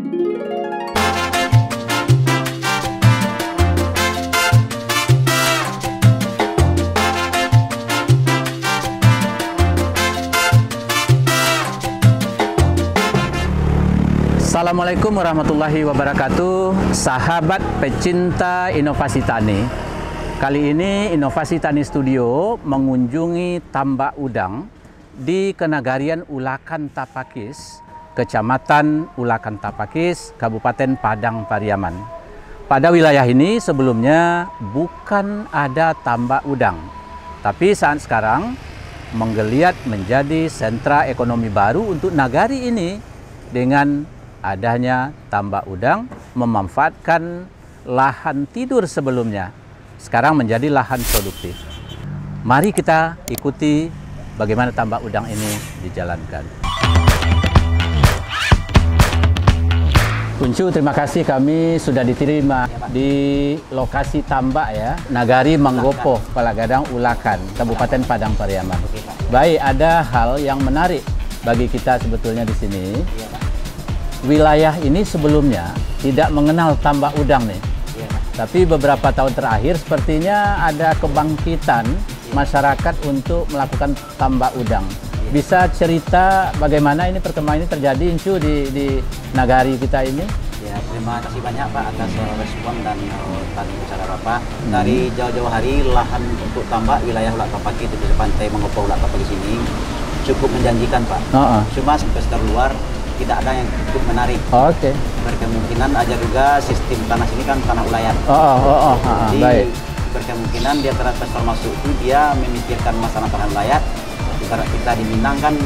Assalamualaikum warahmatullahi wabarakatuh, sahabat pecinta inovasi tani. Kali ini Inovasi Tani Studio mengunjungi tambak udang di Kenagarian Ulakan Tapakis, Kecamatan Ulakan Tapakis, Kabupaten Padang Pariaman. Pada wilayah ini sebelumnya bukan ada tambak udang, tapi saat sekarang menggeliat menjadi sentra ekonomi baru untuk nagari ini dengan adanya tambak udang memanfaatkan lahan tidur sebelumnya sekarang menjadi lahan produktif. Mari kita ikuti bagaimana tambak udang ini dijalankan. Kuncu, terima kasih kami sudah diterima di lokasi tambak ya, Nagari Manggopo, Palagadang Ulakan, Kabupaten Padang Pariaman. Baik, ada hal yang menarik bagi kita sebetulnya di sini. Wilayah ini sebelumnya tidak mengenal tambak udang nih, tapi beberapa tahun terakhir sepertinya ada kebangkitan masyarakat untuk melakukan tambak udang. Bisa cerita bagaimana ini perkembangan ini terjadi, Incu, di nagari kita ini? Ya, terima kasih banyak Pak atas respon dan tadi bicara Bapak. Dari jauh-jauh hari lahan untuk tambak wilayah Ulak Tapaki di pantai Manggopo Ulak Tapaki sini cukup menjanjikan Pak. Cuma investor luar tidak ada yang cukup menarik. Oke. Berkemungkinan aja juga sistem tanah sini kan tanah ulayat. Jadi baik. Berkemungkinan dia investor masuk itu dia memikirkan masalah tanah ulayat. Kita di Minang kan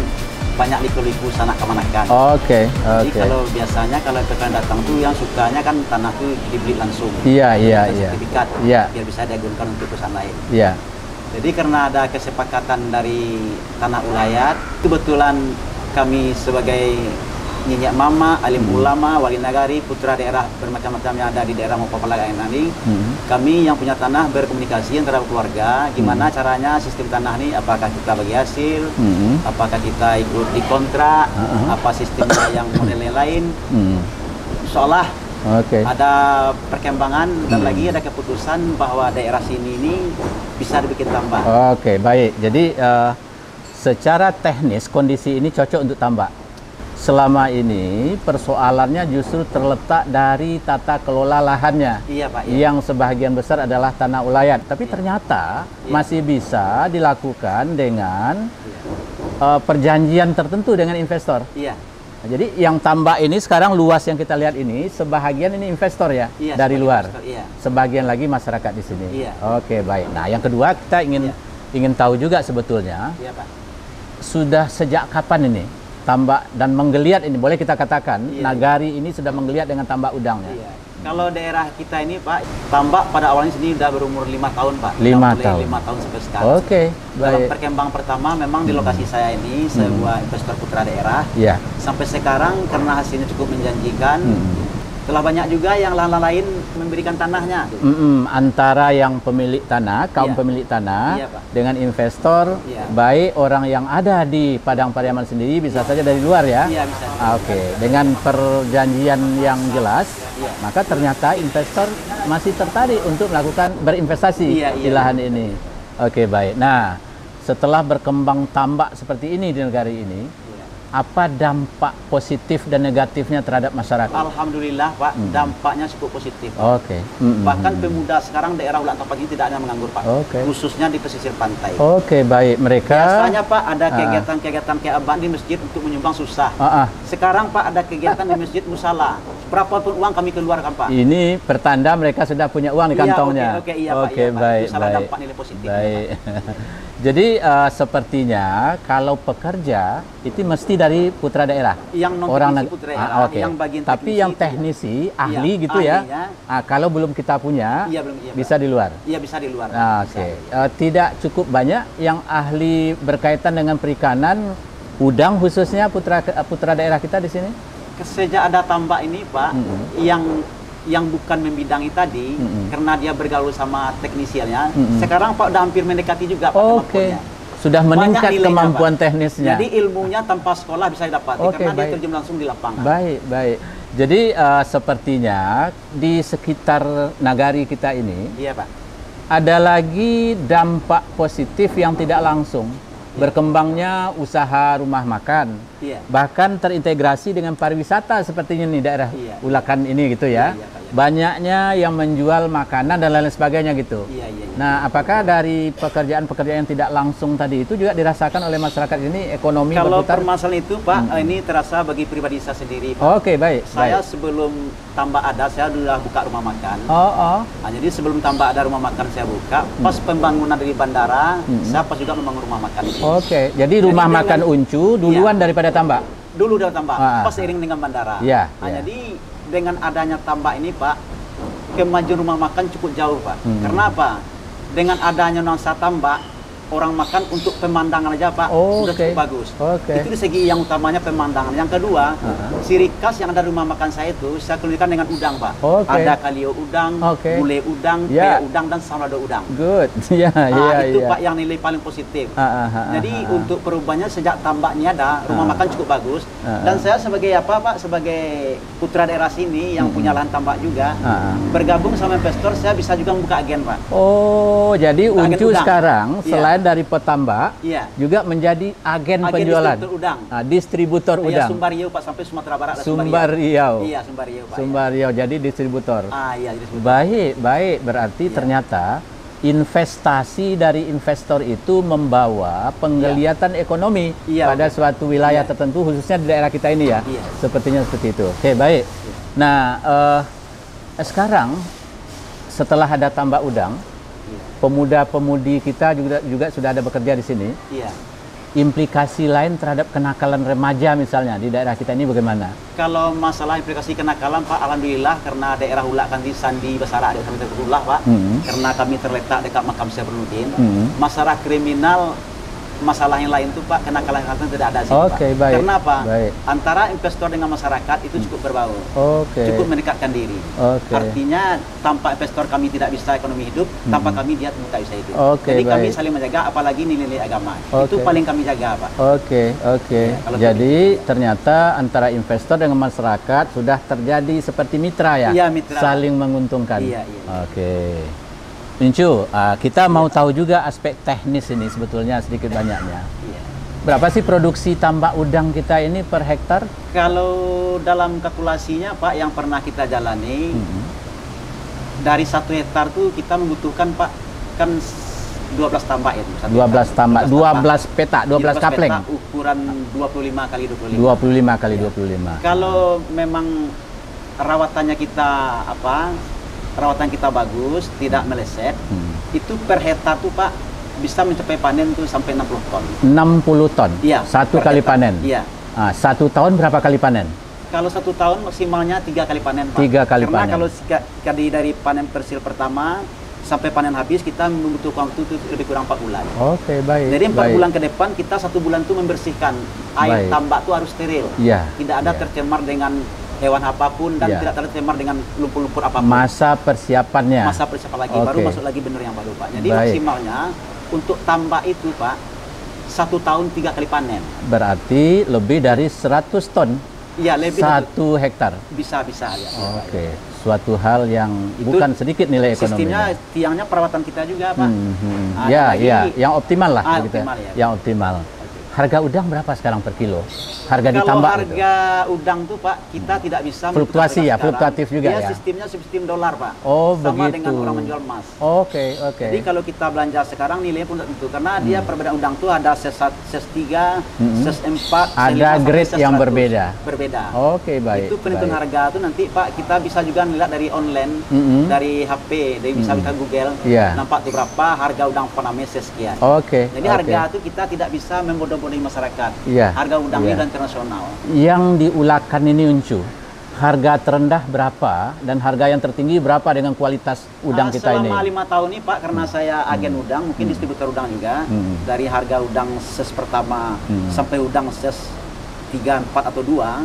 banyak liku-liku sanak kemanakan. Jadi kalau biasanya kalau investor datang tuh yang sukanya kan tanah tuh dibeli langsung. Iya. Sertifikat. Biar bisa digunakan untuk perusahaan lain. Iya. Jadi karena ada kesepakatan dari tanah ulayat, kebetulan kami sebagai nyenyak mama, alim ulama, wali nagari, putra daerah bermacam-macam yang ada di daerah Manggopo Palagadang ini, kami yang punya tanah berkomunikasi antara keluarga, gimana caranya sistem tanah ini, apakah kita bagi hasil, apakah kita ikut dikontrak, apa sistemnya yang modelnya lain, seolah ada perkembangan dan lagi ada keputusan bahwa daerah sini ini bisa dibikin tambak. Baik. Jadi secara teknis kondisi ini cocok untuk tambak. Selama ini persoalannya justru terletak dari tata kelola lahannya, Pak, yang sebagian besar adalah tanah ulayat. Tapi ternyata masih bisa dilakukan dengan perjanjian tertentu dengan investor. Nah, jadi yang tambak ini sekarang luas yang kita lihat ini, sebahagian ini investor ya, dari luar, sebagian lagi masyarakat di sini. Oke, baik. Nah, yang kedua kita ingin tahu juga sebetulnya, Pak. Sudah sejak kapan ini tambak dan menggeliat ini, boleh kita katakan nagari ini sudah menggeliat dengan tambak udangnya? Kalau daerah kita ini Pak, tambak pada awalnya sini udah berumur 5 tahun Pak. 5 tahun. 5 tahun sampai sekarang. Dalam perkembangan pertama memang di lokasi saya ini sebuah investor putra daerah. Sampai sekarang karena hasilnya cukup menjanjikan, telah banyak juga yang lahan lain memberikan tanahnya. Antara yang pemilik tanah, kaum pemilik tanah, dengan investor, baik orang yang ada di Padang Pariaman sendiri, bisa saja dari luar ya? Bisa. Dengan perjanjian yang jelas, maka ternyata investor masih tertarik untuk melakukan berinvestasi di lahan ini. Baik. Nah, setelah berkembang tambak seperti ini di negara ini, apa dampak positif dan negatifnya terhadap masyarakat? Alhamdulillah Pak, dampaknya cukup positif. Bahkan pemuda sekarang daerah Ulak Tapaki tidak hanya menganggur Pak, khususnya di pesisir pantai. Baik, mereka biasanya Pak ada kegiatan-kegiatan kayak abang di masjid untuk menyumbang susah. Sekarang Pak ada kegiatan di masjid musala. Berapapun uang kami keluarkan Pak. Ini pertanda mereka sudah punya uang di kantongnya. Baik. Itu salah dampak nilai positif. Baik. Jadi sepertinya kalau pekerja itu mesti dari putra daerah, yang non putra daerah, yang bagian tapi yang teknisi, ahli gitu ya. Kalau belum kita punya, bisa di luar. Bisa di luar. Tidak cukup banyak yang ahli berkaitan dengan perikanan udang, khususnya putra daerah kita di sini. Sejak ada tambak ini Pak, yang bukan membidangi tadi, karena dia bergaul sama teknisiannya, sekarang Pak udah hampir mendekati juga Pak kemampuannya. Sudah meningkat kemampuan teknisnya. Jadi ilmunya tanpa sekolah bisa didapat, karena dia terjun langsung di lapangan. Baik. Jadi sepertinya di sekitar nagari kita ini Iya Pak. ada lagi dampak positif yang tidak langsung. Berkembangnya usaha rumah makan, Iya. bahkan terintegrasi dengan pariwisata sepertinya nih daerah Iya. Ulakan ini gitu ya. Iya, Pak, iya. Banyaknya yang menjual makanan dan lain sebagainya gitu. Iya, iya, iya. Nah, apakah dari pekerjaan-pekerjaan yang tidak langsung tadi itu juga dirasakan oleh masyarakat ini ekonomi Kalau berputar? permasalahan itu Pak, ini terasa bagi pribadi saya sendiri Pak. Oke, baik. Saya baik. sebelum tambah ada, saya sudah buka rumah makan. Oh. Nah, jadi sebelum tambah ada rumah makan saya buka, pas pembangunan dari bandara, saya pas juga membangun rumah makan ini. Oke, jadi rumah Jadi makan dengan- Uncu duluan daripada Tambak? Dulu udah tambah, Ah. pas seiring dengan bandara. Iya, Nah, iya. jadi dengan adanya tambak ini Pak, kemajuan rumah makan cukup jauh Pak. Karena apa? Dengan adanya nuansa tambak, orang makan untuk pemandangan aja Pak, Oh, sudah oke. cukup bagus. Oke. Itu di segi yang utamanya pemandangan. Yang kedua, ciri khas yang ada di rumah makan saya itu, saya kelilingkan dengan udang Pak. Oke. Ada kalio udang, Oke. gulai udang, Ya. pea udang, dan salado udang. Good. Ya, Itu ya. Pak yang nilai paling positif. Jadi ah. untuk perubahannya sejak tambaknya ada, rumah makan cukup bagus. Dan saya sebagai apa Pak, sebagai putra daerah sini yang punya lahan tambak juga, bergabung sama investor, saya bisa juga membuka agen Pak. Oh, jadi Agen Uncu udang. sekarang Iya. selain dari petambak, Iya. juga menjadi agen Agen penjualan. distributor udang. Distributor Iya, udang. Sumbar Riau Pak, sampai Sumatera Barat ada Sumbar Riau. Iya, Sumbar Riau Pak. Sumbar Riau, jadi distributor. Iya, jadi Baik, baik. Berarti Iya. ternyata investasi dari investor itu membawa penggeliatan ekonomi Iya, pada oke. suatu wilayah Iya. tertentu, khususnya di daerah kita ini ya. Iya. Sepertinya seperti itu. Oke, baik. Nah, sekarang setelah ada tambak udang, Iya. pemuda-pemudi kita juga sudah ada bekerja di sini. Iya. Implikasi lain terhadap kenakalan remaja misalnya di daerah kita ini bagaimana? Kalau masalah implikasi kenakalan Pak, alhamdulillah karena daerah Ulakan di Sandi Basara ada kami terullah Pak, karena kami terletak dekat makam Syekh Burhanuddin. Masalah kriminal, masalah yang lain tuh Pak, kenakalan tidak ada sih Oke, Pak. baik. Karena apa? Baik. Antara investor dengan masyarakat itu cukup berbaur. Oke. Cukup mendekatkan diri. Oke. Artinya tanpa investor kami tidak bisa ekonomi hidup, tanpa kami dia tidak bisa hidup. Oke, Jadi kami baik. saling menjaga, apalagi nilai-nilai agama. Oke. Itu paling kami jaga Pak. Oke. Ya, kalau Jadi ternyata antara investor dengan masyarakat sudah terjadi seperti mitra ya? Iya, mitra. Saling menguntungkan. Iya, iya. Oke. Uncu, kita mau tahu juga aspek teknis ini sebetulnya sedikit banyaknya. Iya. Berapa sih produksi tambak udang kita ini per hektar? Kalau dalam kalkulasinya Pak yang pernah kita jalani, dari 1 hektar tuh kita membutuhkan Pak kan 12 tambak itu. 12 tambak, 12 peta, 12 kapleng. Peta, ukuran 25 kali 25. 25 kali 25. Kalau memang rawatannya kita rawatan kita bagus, tidak meleset, itu per hektar tuh Pak bisa mencapai panen tuh sampai 60 ton. 60 ton. Iya, Satu per kali hektar. panen. Iya. 1 tahun berapa kali panen? Kalau 1 tahun maksimalnya 3 kali panen Pak. 3 kali Karena panen. kalau dari panen persil pertama sampai panen habis kita membutuhkan waktu itu lebih kurang 4 bulan. Oke, baik. Jadi 4 baik. bulan ke depan kita 1 bulan tuh membersihkan air Baik. tambak tuh harus steril. Iya. Tidak ada iya. tercemar dengan hewan apapun dan Iya. tidak tercemar dengan lumpur-lumpur apapun. Masa persiapannya. Masa persiapan lagi, baru Oke. masuk lagi bener yang baru Pak. Jadi Baik. maksimalnya untuk tambak itu Pak 1 tahun 3 kali panen. Berarti lebih dari 100 ton Iya lebih dari- 1 hektar. bisa ya. Oke, suatu hal yang bukan sedikit nilai Sistemnya ekonominya. tiangnya perawatan kita juga Pak. Ada Ya, lagi- ya, yang optimal lah begitu. optimal, ya. Yang optimal. Harga udang berapa sekarang per kilo? Harga Kalau ditambak gitu. harga udang tuh Pak, kita tidak bisa Fluktuasi menentukan ya, harga fluktuatif sekarang. juga Dia ya? sistemnya sistem dolar Pak. Oh, sama begitu. dengan orang menjual emas. Oke, oke. Jadi kalau kita belanja sekarang nilainya pun tidak tentu karena dia perbedaan udang tuh ada ses 3, ses 4, ses 5 Ada sampai grade ses yang 100. berbeda. Berbeda. Oke, baik. Itu penentuan baik. harga tuh nanti Pak kita bisa juga lihat dari online, dari HP, dari bisa kita Google, Iya. nampak tuh berapa harga udang Paname sekian. Oke. Jadi oke. harga itu kita tidak bisa membodoh-bodohi masyarakat. Iya, Harga udang iya. ini dan internasional. Yang diulakan ini Uncu, harga terendah berapa dan harga yang tertinggi berapa dengan kualitas udang kita ini? Selama 5 tahun ini Pak, karena saya agen udang, mungkin distributor udang juga, dari harga udang ses pertama sampai udang ses 3, 4 atau 2,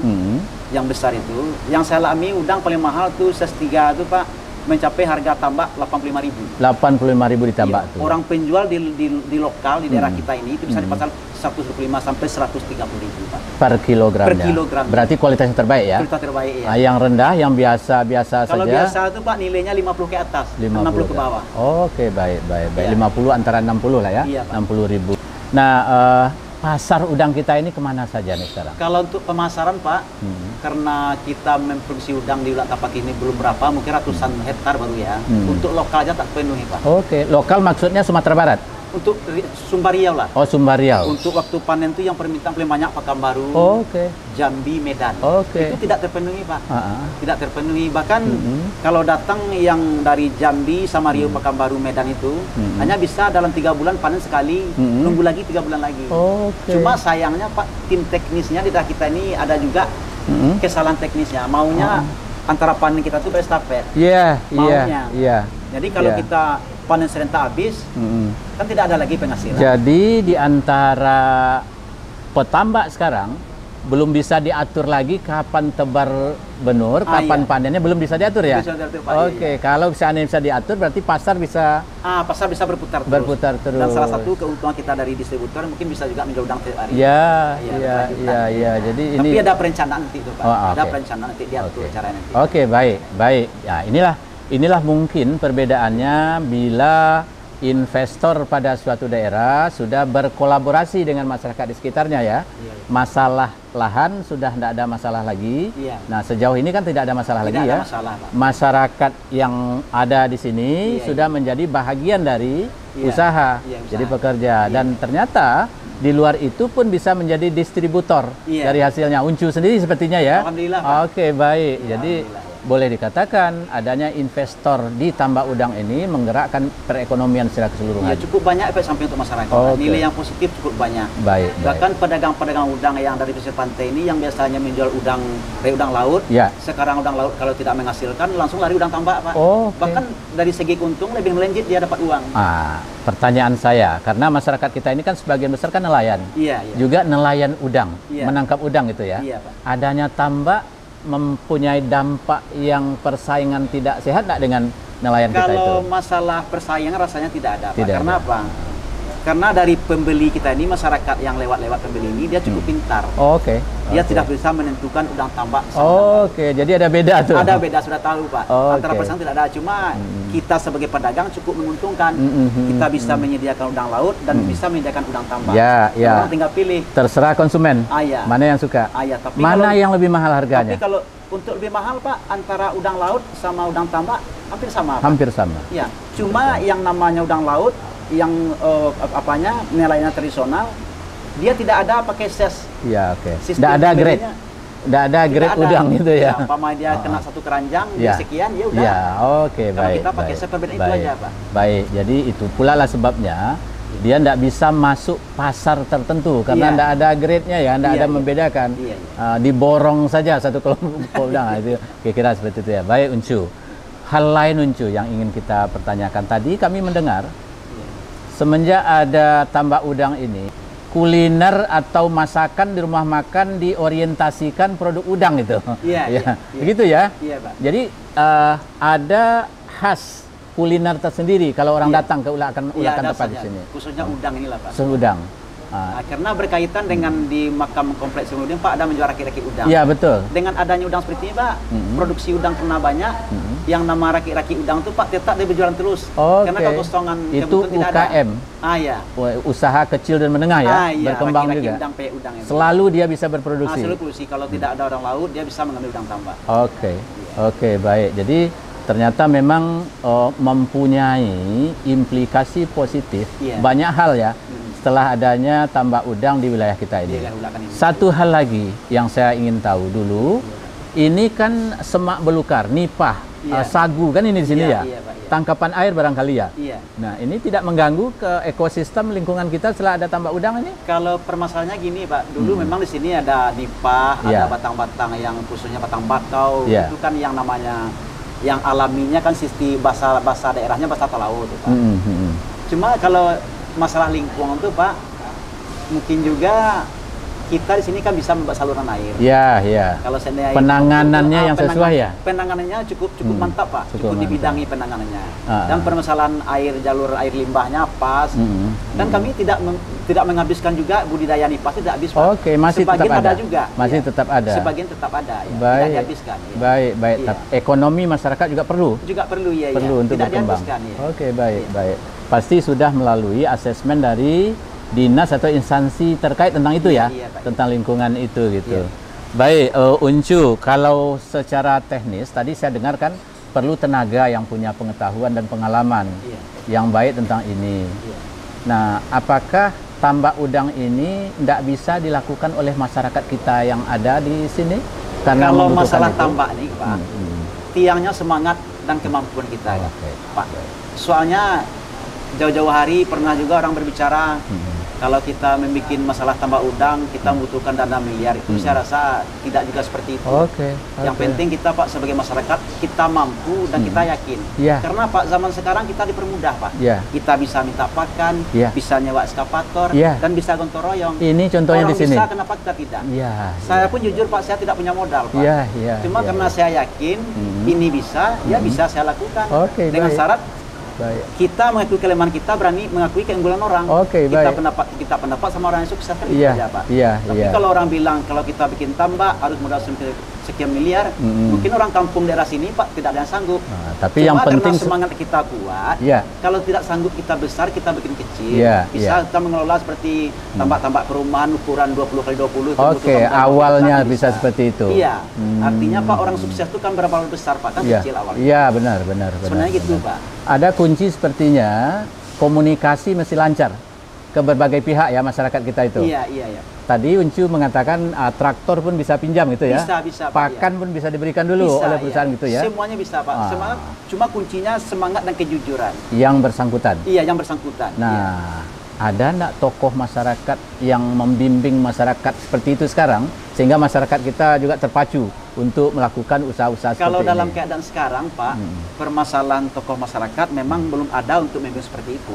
yang besar itu. Yang saya alami udang paling mahal tuh ses 3 itu Pak, mencapai harga tambak 85.000. 85.000 ditambak Iya. tuh. Orang penjual di lokal di daerah kita ini itu bisa di pasar 125 sampai 130.000, Pak. Per kilogramnya. Per kilogram. Berarti kualitasnya terbaik ya. Kualitas terbaik ya. Nah, yang rendah, yang biasa Kalau saja. biasa itu Pak nilainya 50 ke atas, 60 ke bawah. Oke, baik. Iya. 50 antara 60 lah ya. Iya, Pak. 60.000. Nah, pasar udang kita ini kemana saja nih sekarang? Kalau untuk pemasaran Pak, karena kita memproduksi udang di Ulang Tapak ini belum berapa, mungkin ratusan hektar baru ya. Untuk lokal aja tak penuhi Pak. Oke, lokal maksudnya Sumatera Barat? Untuk Sumbar Riau lah. Oh, Sumbar Riau. Untuk waktu panen itu yang permintaan paling banyak Pekanbaru, Oke. Jambi, Medan. Oke. Itu tidak terpenuhi Pak. Ah, ah. Tidak terpenuhi. Bahkan kalau datang yang dari Jambi sama Riau, Pekanbaru, Medan itu hanya bisa dalam 3 bulan panen sekali, nunggu lagi 3 bulan lagi. Oke. Cuma sayangnya Pak, tim teknisnya di daerah kita ini ada juga kesalahan teknisnya. Maunya antara panen kita tuh berestafet. Iya, Maunya. iya. Jadi kalau Iya. kita panen serentak habis, kan tidak ada lagi penghasilan. Jadi di antara petambak sekarang belum bisa diatur lagi kapan tebar benur, kapan iya. panennya belum bisa diatur ya. Bisa diatur, Pak, Oke, kalau seandainya bisa diatur berarti pasar bisa Pasar bisa berputar terus. Berputar terus. Dan salah satu keuntungan kita dari distributor mungkin bisa juga menjual udang tiap hari. ya, Iya, iya, berkelanjutan. iya. Jadi Tapi ini ada perencanaan nanti itu Pak. Oh, Ada oke. perencanaan nanti diatur Oke. caranya nanti. Oke, baik, baik. Ya, inilah mungkin perbedaannya bila investor pada suatu daerah sudah berkolaborasi dengan masyarakat di sekitarnya ya. Iya. Masalah lahan sudah tidak ada masalah lagi. Iya. Nah, sejauh ini kan tidak ada masalah Tidak lagi ada ya. masalah, Pak. Masyarakat yang ada di sini Iya, sudah menjadi bahagian dari Iya. usaha, Iya, usaha. jadi pekerja. Iya. Dan ternyata di luar itu pun bisa menjadi distributor Iya. dari hasilnya. Uncu sendiri sepertinya ya. Alhamdulillah, Pak. Oke, baik. Iya, Jadi alhamdulillah. boleh dikatakan adanya investor di tambak udang ini menggerakkan perekonomian secara keseluruhan. Iya, cukup banyak Pak sampai untuk masyarakat. Oke. Nilai yang positif cukup banyak. Baik, Bahkan pedagang-pedagang udang yang dari pesisir pantai ini yang biasanya menjual udang udang laut, Ya. sekarang udang laut kalau tidak menghasilkan langsung lari udang tambak Pak. Oke. Bahkan dari segi untung lebih melejit dia dapat uang. Pertanyaan saya, karena masyarakat kita ini kan sebagian besar kan nelayan, Iya, iya. juga nelayan udang, Iya. menangkap udang itu ya. Iya, Pak. Adanya tambak mempunyai dampak yang persaingan tidak sehat nggak dengan nelayan kita itu? Kalau masalah persaingan rasanya tidak ada, Pak. Tidak Karena ada. apa? Karena dari pembeli kita ini, masyarakat yang lewat-lewat pembeli ini, dia cukup pintar. Oke. Dia Oke. tidak bisa menentukan udang tambak sama udang Oke, jadi ada beda tuh. laut. Ada beda, sudah tahu Pak. Oke. Antara persaingan tidak ada. Cuma kita sebagai pedagang cukup menguntungkan. Kita bisa menyediakan udang laut dan bisa menyediakan udang tambak. Ya, ya. Orang tinggal pilih. Terserah konsumen. Iya. Mana yang suka? Iya, tapi Mana kalau- yang lebih mahal Tapi harganya? kalau untuk lebih mahal Pak, antara udang laut sama udang tambak hampir sama. Pak. Hampir sama. Ya, cuma yang namanya udang laut yang nilainya tradisional, dia tidak ada pakai ses. Iya, oke. Sistem Tidak ada grade. pembeliannya Tidak ada tidak grade ada. udang itu ya. Umpama dia kena satu keranjang, Ya. dia sekian, ya udah. Ya, oke, Kalau baik. kita pakai baik, set perbedaan itu baik, aja, Pak. Baik, jadi itu pula lah sebabnya dia tidak bisa masuk pasar tertentu karena Iya. tidak ada grade-nya ya, tidak Iya, ada iya. membedakan. Iya, Diborong saja satu kelompok udang itu kira-kira seperti itu ya. Baik, Uncu. Hal lain Uncu yang ingin kita pertanyakan tadi kami mendengar Iya. semenjak ada tambak udang ini kuliner atau masakan di rumah makan diorientasikan produk udang itu. Iya, Ya, iya, iya. begitu ya. Iya, Pak. Jadi ada khas kuliner tersendiri kalau orang Iya. datang ke ulakan Iya, ada tempat di saja. sini. Khususnya udang inilah, Pak. Udang. Nah, karena berkaitan dengan di makam kompleks kemudian Pak ada menjual raki-raki udang. Iya, betul. Dengan adanya udang seperti ini Pak, produksi udang karena banyak, yang nama raki-raki udang itu Pak tetap dia berjualan terus. Oke. Karena kekosongan Itu kebetulan tidak ada. UKM. Iya. Usaha kecil dan menengah ya, Iya, berkembang raki-raki juga. udang, pe udang itu. Selalu dia bisa berproduksi. Hasil produksi kalau tidak ada orang laut dia bisa mengambil udang tambak. Oke, oke, baik. Jadi ternyata memang mempunyai implikasi positif Iya. banyak hal ya setelah adanya tambak udang di wilayah kita ini. Di wilayah Ulakan ini. Satu hal lagi yang saya ingin tahu dulu, ini kan semak belukar, nipah, Iya. sagu kan ini di sini Iya, ya, iya, Pak, iya. tangkapan air barangkali ya. Iya. Nah ini tidak mengganggu ke ekosistem lingkungan kita setelah ada tambak udang ini? Kalau permasalahannya gini Pak, dulu memang di sini ada nipah, Iya. ada batang-batang yang khususnya batang bakau, Iya. itu kan yang namanya yang alaminya kan sistem bahasa daerahnya bahasa laut tuh, Pak. Cuma kalau masalah lingkungan tuh Pak, mungkin juga kita di sini kan bisa membuat saluran air. Ya, ya. Kalau seandainya Penanganannya yang sesuai ya? Penanganannya cukup mantap Pak, cukup mantap. dibidangi penanganannya. Dan permasalahan jalur air limbahnya pas. Dan kami tidak menghabiskan juga budidaya nipah, tidak habis Pak. Oke, masih sebagian tetap ada juga. Masih tetap ada. Sebagian tetap ada ya. Baik. Tidak dihabiskan. Ya. Baik. Iya. Ekonomi masyarakat juga perlu. Juga perlu ya. Perlu untuk tidak berkembang. Ya. Oke, baik. Pasti sudah melalui asesmen dari dinas atau instansi terkait tentang itu ya, Pak. tentang lingkungan itu gitu. Iya. Baik, Uncu, kalau secara teknis tadi saya dengarkan perlu tenaga yang punya pengetahuan dan pengalaman yang baik tentang ini. Nah, apakah tambak udang ini tidak bisa dilakukan oleh masyarakat kita yang ada di sini? Karena kalau masalah tambak nih Pak, tiangnya semangat dan kemampuan kita Pak. Soalnya jauh-jauh hari pernah juga orang berbicara kalau kita membuat masalah tambak udang kita membutuhkan dana miliar, itu saya rasa tidak juga seperti itu. Yang penting kita Pak sebagai masyarakat kita mampu dan kita yakin. Karena Pak zaman sekarang kita dipermudah Pak. Kita bisa minta pakan, bisa nyewa eskavator dan bisa gotong royong. Ini contohnya orang di sini. Bisa, kenapa kita tidak? Saya pun jujur Pak, saya tidak punya modal Pak. Cuma karena saya yakin ini bisa, bisa saya lakukan. Dengan syarat kita mengakui kelemahan kita, berani mengakui keunggulan orang. Kita pendapat sama orang yang sukses kan itu aja Pak. Tapi kalau orang bilang kalau kita bikin tambak harus modal sekian miliar, mungkin orang kampung daerah sini Pak tidak ada yang sanggup. Tapi cuma yang penting karena semangat kita kuat, kalau tidak sanggup kita besar, kita bikin kecil. Bisa kita mengelola seperti tambak-tambak perumahan ukuran 20x20. Awalnya bisa seperti itu. Artinya Pak orang sukses itu kan berapa besar Pak, kan kecil awalnya. Benar. Sebenarnya gitu Pak. Ada kunci sepertinya komunikasi mesti lancar ke berbagai pihak ya masyarakat kita itu. Iya. Tadi Uncu mengatakan traktor pun bisa pinjam gitu ya. Bisa Pakan pun bisa diberikan dulu oleh perusahaan gitu ya. Semuanya bisa Pak. Semangat, cuma kuncinya semangat dan kejujuran. Yang bersangkutan. Yang bersangkutan. Nah, ada enggak tokoh masyarakat yang membimbing masyarakat seperti itu sekarang sehingga masyarakat kita juga terpacu untuk melakukan usaha-usaha seperti ini? Kalau dalam keadaan sekarang Pak, permasalahan tokoh masyarakat memang belum ada untuk membimbing seperti itu.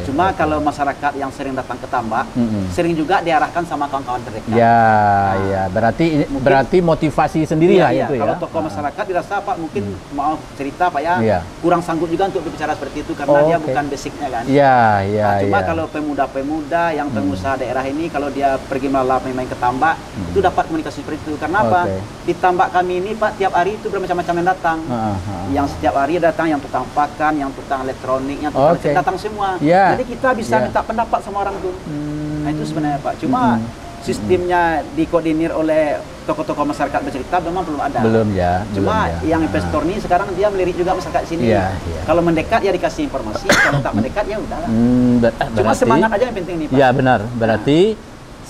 Cuma kalau masyarakat yang sering datang ke tambak, sering juga diarahkan sama kawan-kawan terdekat. Berarti motivasi sendiri lah itu ya. Kalau tokoh masyarakat dirasa Pak mungkin mau cerita Pak ya, kurang sanggup juga untuk berbicara seperti itu karena dia bukan basicnya kan. Cuma kalau pemuda-pemuda yang pengusaha daerah ini kalau dia pergi main ke tambak, itu dapat komunikasi seperti itu. Karena apa? Di tambak kami ini Pak tiap hari itu bermacam-macam yang datang. Yang setiap hari datang, yang tukang pakan, yang tukang elektronik, yang tukang listrik, datang semua. Jadi kita bisa minta pendapat sama orang tuh. Nah itu sebenarnya Pak. Cuma sistemnya dikoordinir oleh tokoh-tokoh masyarakat bercerita memang belum ada. Cuma yang investor ini sekarang dia melirik juga masyarakat sini. Kalau mendekat ya dikasih informasi, kalau tak mendekat ya udah. Cuma semangat aja yang penting nih Pak. Benar. Berarti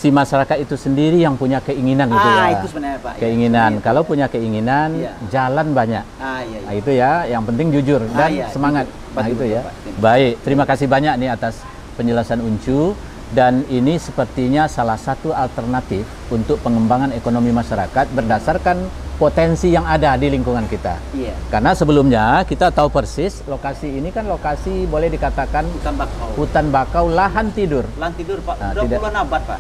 si masyarakat itu sendiri yang punya keinginan itu ya. Itu sebenarnya Pak. Keinginan. Kalau punya keinginan, jalan banyak. Nah, itu ya, yang penting jujur dan semangat. Itu ya. Baik, terima kasih banyak nih atas penjelasan Uncu. Dan ini sepertinya salah satu alternatif untuk pengembangan ekonomi masyarakat berdasarkan potensi yang ada di lingkungan kita. Karena sebelumnya kita tahu persis lokasi ini kan lokasi boleh dikatakan hutan bakau lahan tidur. Lahan tidur Pak, udah puluhan abad Pak.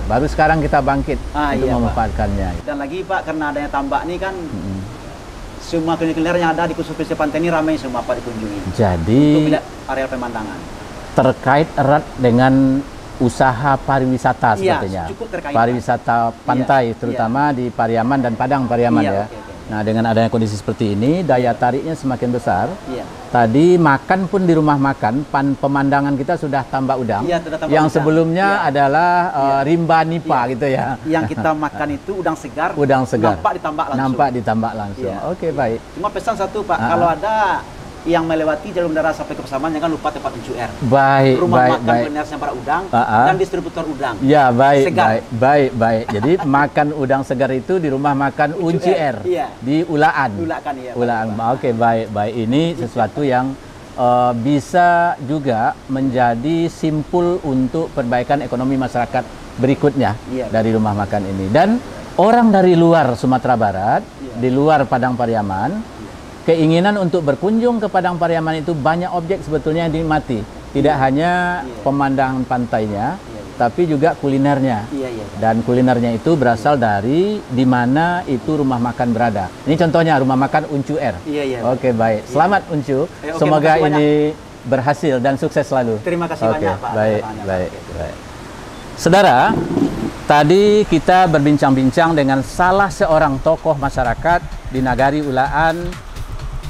Baru sekarang kita bangkit untuk memanfaatkannya. Dan lagi Pak, karena adanya tambak ini kan semua kuliner yang ada di khusus Pesisir Pantai ini ramai semua Pak dikunjungi. Jadi untuk melihat area pemandangan. Terkait erat dengan usaha pariwisata sepertinya. Cukup terkait. Pariwisata pantai terutama di Pariaman dan Padang Pariaman ya. Nah, dengan adanya kondisi seperti ini, daya tariknya semakin besar. Tadi makan pun di rumah makan, pemandangan kita sudah tambak udang. Yang sebelumnya adalah rimba nipa gitu ya. Yang kita makan itu udang segar. Nampak ditambak langsung. Oke, baik. Cuma pesan satu Pak, kalau ada yang melewati jalur darat sampai ke Pasaman jangan lupa tempat Uncu R. Rumah makan kuliner Sempara Udang dan distributor udang. Baik. Jadi makan udang segar itu di rumah makan Uncu R di Ulaan. Ulaan. Oke, baik. Ini sesuatu yang bisa juga menjadi simpul untuk perbaikan ekonomi masyarakat berikutnya dari rumah makan ini. Dan orang dari luar Sumatera Barat, di luar Padang Pariaman, keinginan untuk berkunjung ke Padang Pariaman itu banyak objek sebetulnya yang dinikmati. Tidak hanya pemandangan pantainya, tapi juga kulinernya. Iya, iya. Dan kulinernya itu berasal dari di mana itu rumah makan berada. Ini contohnya rumah makan Uncu R. Iya, iya. Oke, baik. Selamat Uncu. Oke, Semoga makasih ini berhasil dan sukses selalu. Terima kasih Oke, banyak, Pak. baik, Terima kasih baik, banyak. baik. Saudara, tadi kita berbincang-bincang dengan salah seorang tokoh masyarakat di Nagari Ulaan,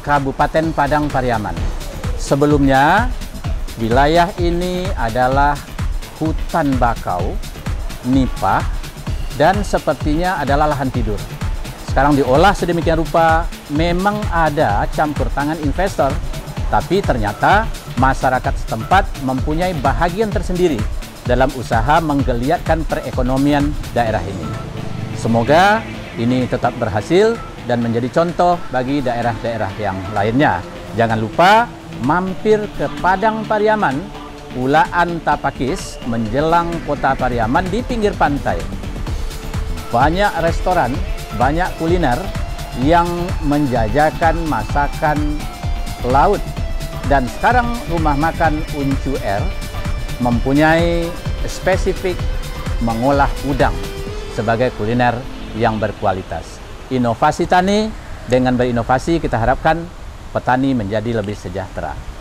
Kabupaten Padang Pariaman. Sebelumnya, wilayah ini adalah hutan bakau, nipah, dan sepertinya adalah lahan tidur. Sekarang diolah sedemikian rupa, memang ada campur tangan investor, tapi ternyata masyarakat setempat mempunyai bahagian tersendiri dalam usaha menggeliatkan perekonomian daerah ini. Semoga ini tetap berhasil dan menjadi contoh bagi daerah-daerah yang lainnya. Jangan lupa mampir ke Padang Pariaman, Ulaan Tapakis, menjelang kota Pariaman di pinggir pantai. Banyak restoran, banyak kuliner yang menjajakan masakan laut. Dan sekarang rumah makan Uncu R mempunyai spesifik mengolah udang sebagai kuliner yang berkualitas. Inovasi tani, dengan berinovasi kita harapkan petani menjadi lebih sejahtera.